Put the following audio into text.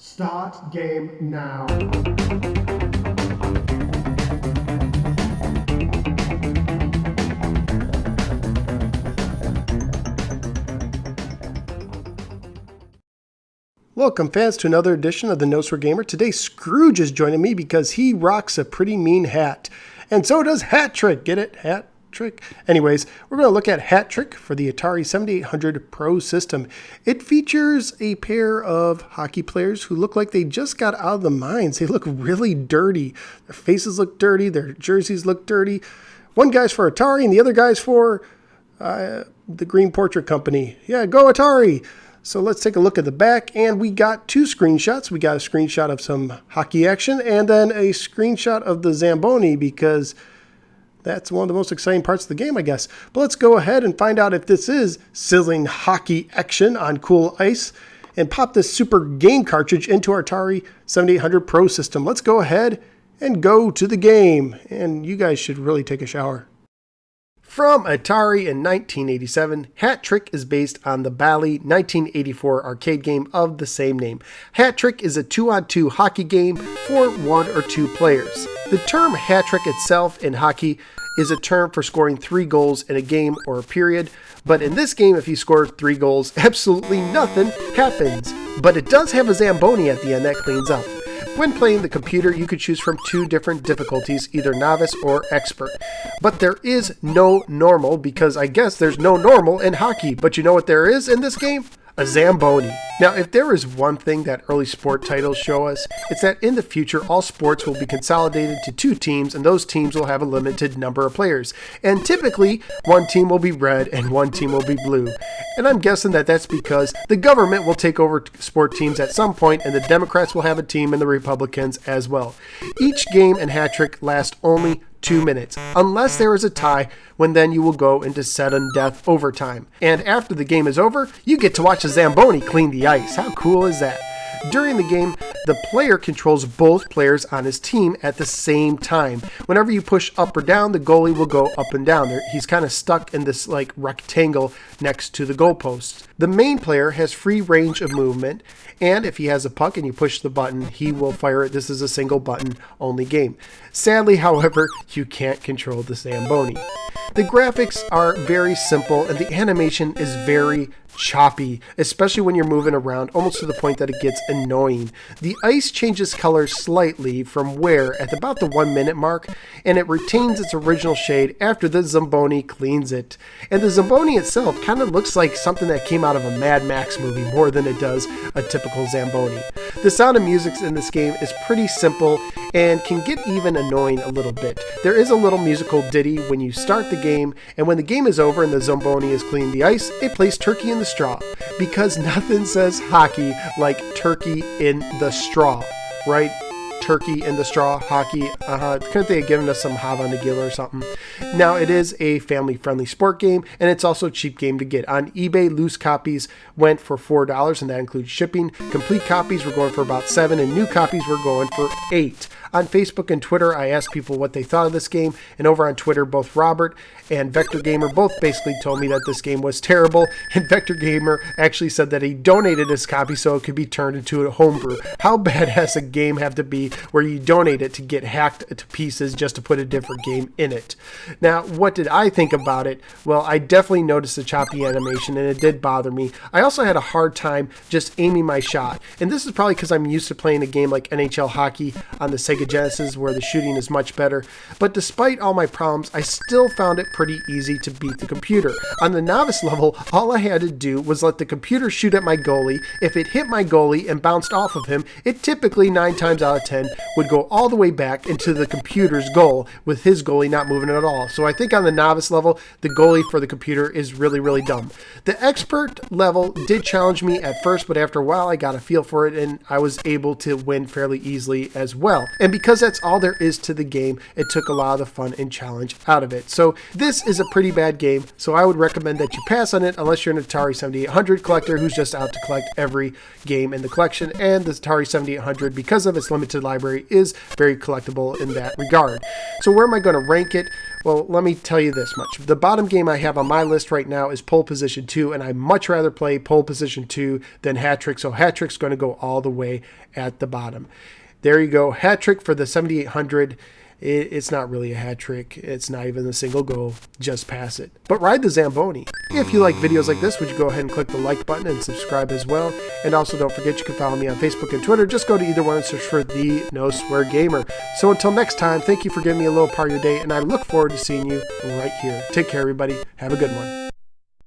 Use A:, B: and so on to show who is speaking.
A: Start game now. Welcome, fans, to another edition of the Notes for Gamer. Today, Scrooge is joining me because he rocks a pretty mean hat. And so does Hat Trick. Get it? Hat Trick? Anyways, we're going to look at Hat Trick for the Atari 7800 Pro system. It features a pair of hockey players who look like they just got out of the mines. They look really dirty. Their faces look dirty. Their jerseys look dirty. One guy's for Atari and the other guy's for the Green Portrait Company. Yeah, go Atari! So let's take a look at the back, and we got two screenshots. We got a screenshot of some hockey action, and then a screenshot of the Zamboni, because that's one of the most exciting parts of the game, I guess. But let's go ahead and find out if this is sizzling hockey action on cool ice, and pop this super game cartridge into our Atari 7800 Pro system. Let's go ahead and go to the game, and you guys should really take a shower. From Atari in 1987, Hat Trick is based on the Bally 1984 arcade game of the same name. Hat Trick is a 2-on-2 hockey game for 1 or 2 players. The term hat trick itself in hockey is a term for scoring 3 goals in a game or a period, but in this game, if you score 3 goals, absolutely nothing happens. But it does have a Zamboni at the end that cleans up. When playing the computer, you could choose from 2 different difficulties, either novice or expert. But there is no normal, because I guess there's no normal in hockey. But you know what there is in this game? A Zamboni. Now, if there is one thing that early sport titles show us, it's that in the future, all sports will be consolidated to 2 teams, and those teams will have a limited number of players. And typically, one team will be red and one team will be blue. And I'm guessing that that's because the government will take over sport teams at some point, and the Democrats will have a team and the Republicans as well. Each game in Hat Trick lasts only 2 minutes, unless there is a tie, when then you will go into sudden death overtime. And after the game is over, you get to watch a Zamboni clean the ice. How cool is that? During the game, the player controls both players on his team at the same time. Whenever you push up or down, the goalie will go up and down. He's kind of stuck in this like rectangle next to the goalposts. The main player has free range of movement, and if he has a puck and you push the button, he will fire it. This is a single button only game. Sadly, however, you can't control the Zamboni. The graphics are very simple, and the animation is very choppy, especially when you're moving around, almost to the point that it gets annoying. The ice changes color slightly from wear at about the 1 minute mark, and it retains its original shade after the Zamboni cleans it. And the Zamboni itself kind of looks like something that came out of a Mad Max movie more than it does a typical Zamboni. The sound of music in this game is pretty simple and can get even annoying a little bit. There is a little musical ditty when you start the game, and when the game is over and the Zamboni has cleaned the ice, it plays Turkey in the Straw, because nothing says hockey like turkey in the straw, right? Turkey in the straw, hockey, couldn't they have given us some Hava Nagila or something? Now, it is a family-friendly sport game, and it's also a cheap game to get. On eBay, loose copies went for $4, and that includes shipping. Complete copies were going for about $7, and new copies were going for $8. On Facebook and Twitter, I asked people what they thought of this game, and over on Twitter, both Robert and Vector Gamer both basically told me that this game was terrible, and Vector Gamer actually said that he donated his copy so it could be turned into a homebrew. How bad has a game have to be where you donate it to get hacked to pieces just to put a different game in it? Now, what did I think about it? Well, I definitely noticed the choppy animation, and it did bother me. I also had a hard time just aiming my shot, and this is probably because I'm used to playing a game like NHL Hockey on the Sega Genesis, where the shooting is much better. But despite all my problems, I still found it pretty easy to beat the computer. On the novice level, all I had to do was let the computer shoot at my goalie. If it hit my goalie and bounced off of him, it typically 9 times out of 10 would go all the way back into the computer's goal, with his goalie not moving at all. So I think on the novice level, the goalie for the computer is really, really dumb. The expert level did challenge me at first, but after a while I got a feel for it, and I was able to win fairly easily as well. And because that's all there is to the game, it took a lot of the fun and challenge out of it. So this is a pretty bad game, so I would recommend that you pass on it unless you're an Atari 7800 collector who's just out to collect every game in the collection, and the Atari 7800, because of its limited library, is very collectible in that regard. So where am I going to rank it? Well, let me tell you this much. The bottom game I have on my list right now is Pole Position 2, and I'd much rather play Pole Position 2 than Hat Trick, so Hat Trick's going to go all the way at the bottom. There you go. Hat Trick for the 7800. It's not really a hat trick. It's not even a single goal. Just pass it. But ride the Zamboni. If you like videos like this, would you go ahead and click the like button and subscribe as well? And also don't forget you can follow me on Facebook and Twitter. Just go to either one and search for The No Swear Gamer. So until next time, thank you for giving me a little part of your day, and I look forward to seeing you right here. Take care, everybody. Have a good one.